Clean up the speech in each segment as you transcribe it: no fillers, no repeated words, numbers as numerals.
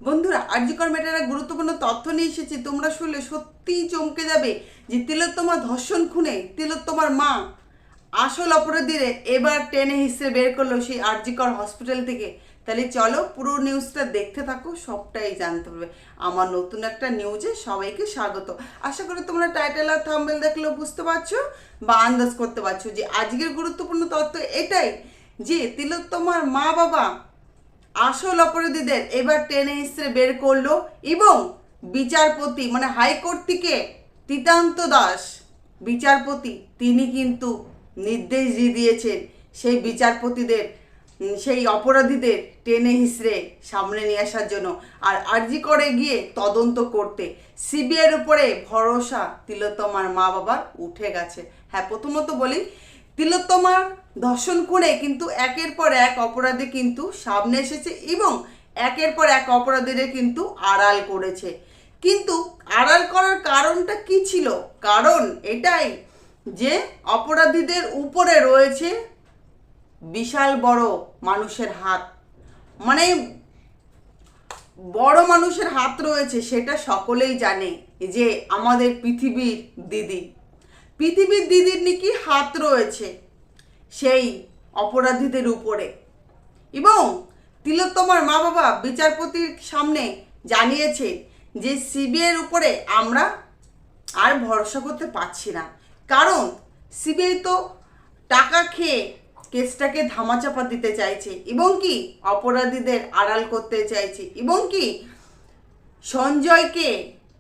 বন্ধুরা, আরজিকর ম্যাটারে গুরুত্বপূর্ণ তথ্য নিয়ে এসেছি। তোমরা শুনলে সত্যিই চমকে যাবে যে তিলোত্তমা ধর্ষণ খুনে তিলোত্তমার মা আসল অপরাধীরে এবার টেনে হিসেবে বের করলো সেই আরজিকর হসপিটাল থেকে। তাহলে চলো পুরো নিউজটা দেখতে থাকো, সবটাই জানতে পারবে। আমার নতুন একটা নিউজে সবাইকে স্বাগত। আশা করি তোমরা টাইটেল আর থাম্বনেল দেখলেও বুঝতে পারছো বা আন্দাজ করতে পারছো যে আজকের গুরুত্বপূর্ণ তথ্য এটাই যে তিলোত্তমার মা বাবা আসল অপরাধীদের এবার টেনে হিসেবে বের করলো এবং বিচারপতি মানে হাইকোর্ট থেকে তিতান্ত দাস বিচারপতি তিনি কিন্তু নির্দেশ দিয়ে দিয়েছেন সেই বিচারপতিদের সেই অপরাধীদের টেনে হিসড়ে সামনে নিয়ে আসার জন্য আর আরজি করে গিয়ে তদন্ত করতে। সিবিআইয়ের উপরে ভরসা তিলোত্তমার মা বাবার উঠে গেছে। হ্যাঁ, প্রথমত বলি, তিলোত্তমার ধর্ষণ করে কিন্তু একের পর এক অপরাধী কিন্তু সামনে এসেছে এবং একের পর এক অপরাধীদের কিন্তু আড়াল করেছে। কিন্তু আড়াল করার কারণটা কি ছিল? কারণ এটাই যে অপরাধীদের উপরে রয়েছে বিশাল বড় মানুষের হাত, মানে বড় মানুষের হাত রয়েছে, সেটা সকলেই জানে যে আমাদের পৃথিবীর দিদির নাকি হাত রয়েছে সেই অপরাধীদের উপরে। এবং তিলোত্তমার মা বাবা বিচারপতির সামনে জানিয়েছে যে সিবিআইয়ের উপরে আমরা আর ভরসা করতে পারছি না, কারণ সিবিআই তো টাকা খেয়ে কেসটাকে ধামাচাপা দিতে চাইছে এবং কি অপরাধীদের আড়াল করতে চাইছে এবং কি সঞ্জয়কে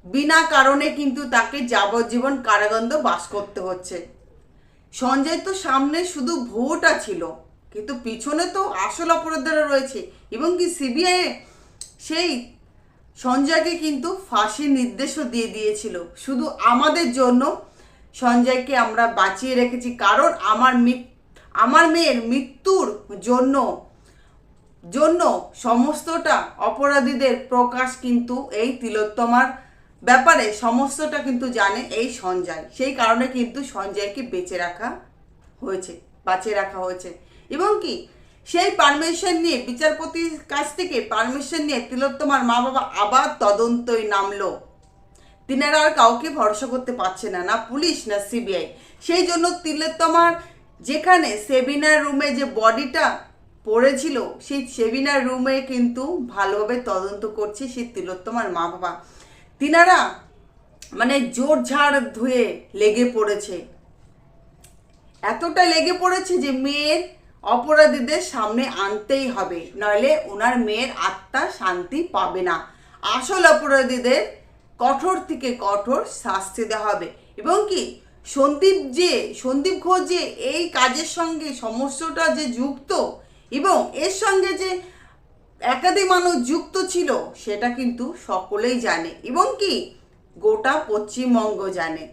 বিনা কারণে কিন্তু তাকে যাবজ্জীবন কারাদণ্ড বাস করতে হচ্ছে। সঞ্জয় তো সামনে শুধু ভোটটা ছিল, কিন্তু পিছনে তো আসল অপরাধীরা রয়েছে এবং কি সিবিআই সেই সঞ্জয়কে কিন্তু ফাঁসির নির্দেশও দিয়ে দিয়েছিল। শুধু আমাদের জন্য সঞ্জয়কে আমরা বাঁচিয়ে রেখেছি, কারণ আমার মেয়ের মৃত্যুর জন্য জন্য সমস্তটা অপরাধীদের প্রকাশ কিন্তু এই তিলোত্তমার ব্যাপারে সমস্তটা কিন্তু জানে এই সঞ্জয়। সেই কারণে কিন্তু সঞ্জয়কে বাঁচিয়ে রাখা হয়েছে এবং কি সেই পারমিশন নিয়ে বিচারপতির কাছ থেকে পারমিশন নিয়ে তিলোত্তমার মা বাবা আবার তদন্তই নামলো। তিনারা আর কাউকে ভরসা করতে পারছে না, না পুলিশ না সিবিআই। সেই জন্য তিলোত্তমার যেখানে সেমিনার রুমে যে বডিটা পড়েছিল সেই সেমিনার রুমে কিন্তু ভালোভাবে তদন্ত করছে সেই তিলোত্তমার মা বাবা। তিনারা মানে জোর ঝাড় ধুয়ে লেগে পড়েছে, এতটা লেগে পড়েছে যে মেয়ের অপরাধীদের সামনে আনতেই হবে, নইলে ওনার মেয়ের আত্মা শান্তি পাবে না। আসল অপরাধীদের কঠোর থেকে কঠোর শাস্তি দেওয়া হবে এবং কি সন্দীপ ঘোষ যে এই কাজের সঙ্গে সমস্তটা যে যুক্ত এবং এর সঙ্গে যে একাধিক মানুষ যুক্ত ছিল সেটা কিন্তু সকলেই জানে এবং কি গোটা পশ্চিমবঙ্গ জানে।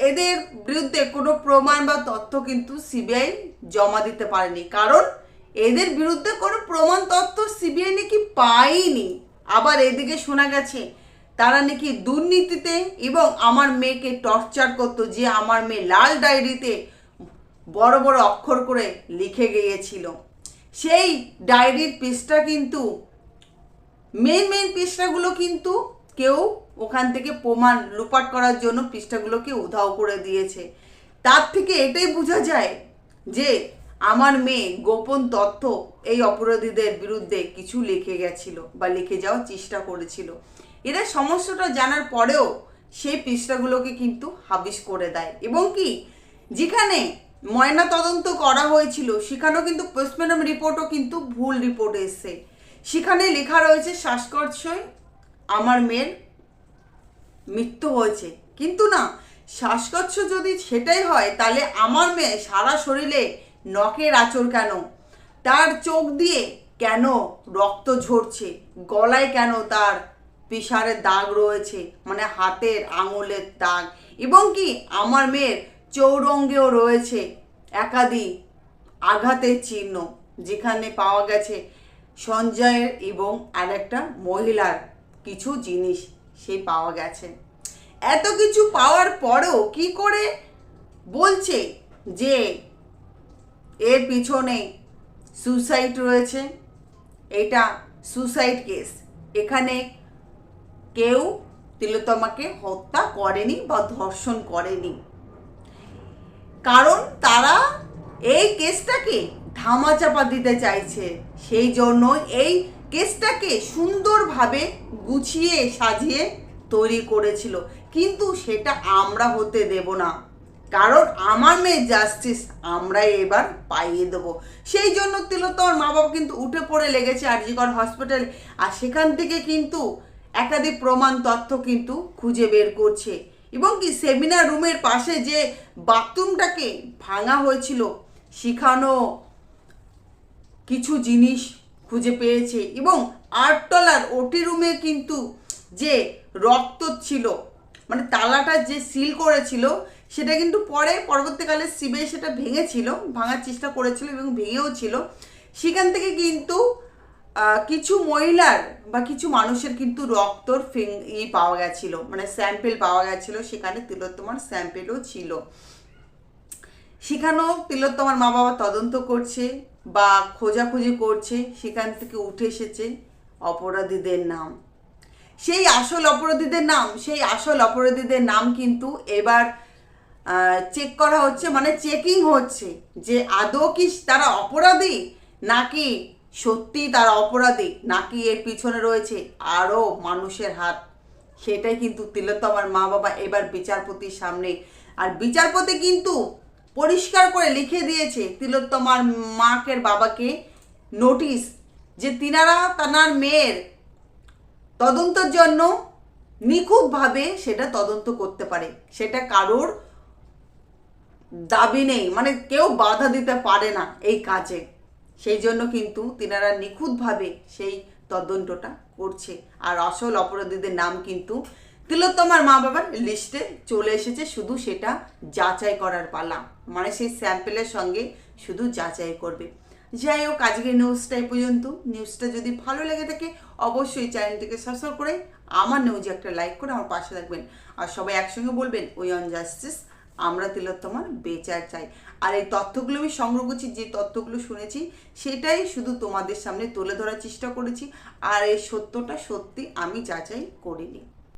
এদের বিরুদ্ধে কোনো প্রমাণ বা তথ্য কিন্তু সিবিআই জমা দিতে পারেনি, কারণ এদের বিরুদ্ধে কোনো প্রমাণ তথ্য সিবিআই নাকি পায়নি। আবার এদিকে শোনা গেছে তারা নাকি দুর্নীতিতে এবং আমার মেয়েকে টর্চার করতো, যে আমার মেয়ে লাল ডায়েরিতে বড় বড় অক্ষর করে লিখে গিয়েছিল। সেই ডায়েরির পৃষ্ঠা কিন্তু মেন পৃষ্ঠাগুলো কিন্তু কেউ ওখান থেকে প্রমাণ লুপাট করার জন্য পৃষ্ঠাগুলোকে উধাও করে দিয়েছে। তার থেকে এটাই বোঝা যায় যে আমার মেয়ে গোপন তথ্য এই অপরাধীদের বিরুদ্ধে কিছু লিখে গেছিল বা লিখে যাওয়ার চেষ্টা করেছিল। এরা সমস্যাটা জানার পরেও সেই পৃষ্ঠাগুলোকে কিন্তু হাবিশ করে দেয় এবং কি যেখানে ময়না তদন্ত করা হয়েছিল সেখানেও কিন্তু পোস্টমর্টম রিপোর্টও কিন্তু ভুল রিপোর্ট এসছে। সেখানে লেখা রয়েছে শ্বাসকষ্টে আমার মেয়ের মৃত্যু হয়েছে, কিন্তু না, শ্বাসকষ্ট যদি সেটাই হয় তাহলে আমার মেয়ে সারা শরীরে নখের আঁচড় কেন, তার চোখ দিয়ে কেন রক্ত ঝরছে, গলায় কেন তার প্রেসারের দাগ রয়েছে, মানে হাতের আঙুলের দাগ এবং কি আমার মেয়ের চৌরঙ্গেও রয়েছে একাধিক আঘাতের চিহ্ন, যেখানে পাওয়া গেছে সঞ্জয়ের এবং আরেকটা মহিলার কিছু জিনিস সেই পাওয়া গেছে। এত কিছু পাওয়ার পরেও কি করে বলছে যে এর পিছনে সুসাইড রয়েছে? এটা সুসাইড কেস। এখানে কেউ তিলোত্তমাকে হত্যা করেনি বা ধর্ষণ করেনি, কারণ তারা এই কেসটাকে ধামাচাপা দিতে চাইছে। সেই জন্য এই কেসটাকে সুন্দরভাবে গুছিয়ে সাজিয়ে তৈরি করেছিল, কিন্তু সেটা আমরা হতে দেব না, কারণ আমার মেয়ে জাস্টিস আমরাই এবার পাইয়ে দেবো। সেই জন্য তিলোত্তমার মা বাবা কিন্তু উঠে পড়ে লেগেছে আর জি কর হসপিটালে, আর সেখান থেকে কিন্তু একাধিক প্রমাণ তথ্য কিন্তু খুঁজে বের করছে। এবং কি সেমিনার রুমের পাশে যে বাথরুমটাকে ভাঙা হয়েছিল সেখানো কিছু জিনিস খুঁজে পেয়েছে, এবং আটতলার ওটি রুমে কিন্তু যে রক্ত ছিল, মানে তালাটা যে সিল করেছিল সেটা কিন্তু পরবর্তীকালে সিবিআই সেটা ভাঙার চেষ্টা করেছিল এবং ভেঙেও ছিল। সেখান থেকে কিন্তু কিছু মহিলার বা কিছু মানুষের কিন্তু রক্তর পাওয়া গেছিলো, মানে স্যাম্পেল পাওয়া গেছিলো, সেখানে তিলোত্তমার স্যাম্পেলও ছিল। সেখানেও তিলোত্তমার মা বাবা তদন্ত করছে বা খোঁজাখুঁজি করছে, সেখান থেকে উঠে এসেছে অপরাধীদের নাম। সেই আসল অপরাধীদের নাম কিন্তু এবার চেক করা হচ্ছে, মানে চেকিং হচ্ছে যে আদৌ কি তারা অপরাধী, নাকি সত্যি তারা অপরাধী, নাকি এর পিছনে রয়েছে আরও মানুষের হাত। সেটাই কিন্তু তিলোত্তমার মা বাবা এবার বিচারপতির সামনে, আর বিচারপতি কিন্তু পরিষ্কার করে লিখে দিয়েছে তিলোত্তমার মাকে বাবাকে নোটিশ, যে তিনারা তার মেয়ের তদন্তের জন্য নিখুঁতভাবে সেটা তদন্ত করতে পারে, সেটা কারোর দাবি নেই, মানে কেউ বাধা দিতে পারে না এই কাজে। সেই জন্য কিন্তু তিনারা নিখুঁতভাবে সেই তদন্তটা করছে, আর আসল অপরাধীদের নাম কিন্তু তিলোত্তমার মা বাবার লিস্টে চলে এসেছে, শুধু সেটা যাচাই করার পালা, মানে সেই স্যাম্পেলের সঙ্গে শুধু যাচাই করবে। যাই হোক, আজকের নিউজটা এই পর্যন্ত। নিউজটা যদি ভালো লেগে থাকে অবশ্যই চ্যানেলটিকে সাবস্ক্রাইব করে আমার নিউজে একটা লাইক করে আমার পাশে থাকবেন, আর সবাই একসঙ্গে বলবেন উই ওয়ান্ট জাস্টিস, আমরা তিলোত্তমার বিচার চাই। আর এই তথ্যগুলো আমি সংগ্রহ করছি, যে তথ্যগুলো শুনেছি সেটাই শুধু তোমাদের সামনে তুলে ধরার চেষ্টা করেছি, আর এই সত্যটা সত্যি আমি যাচাই করিনি।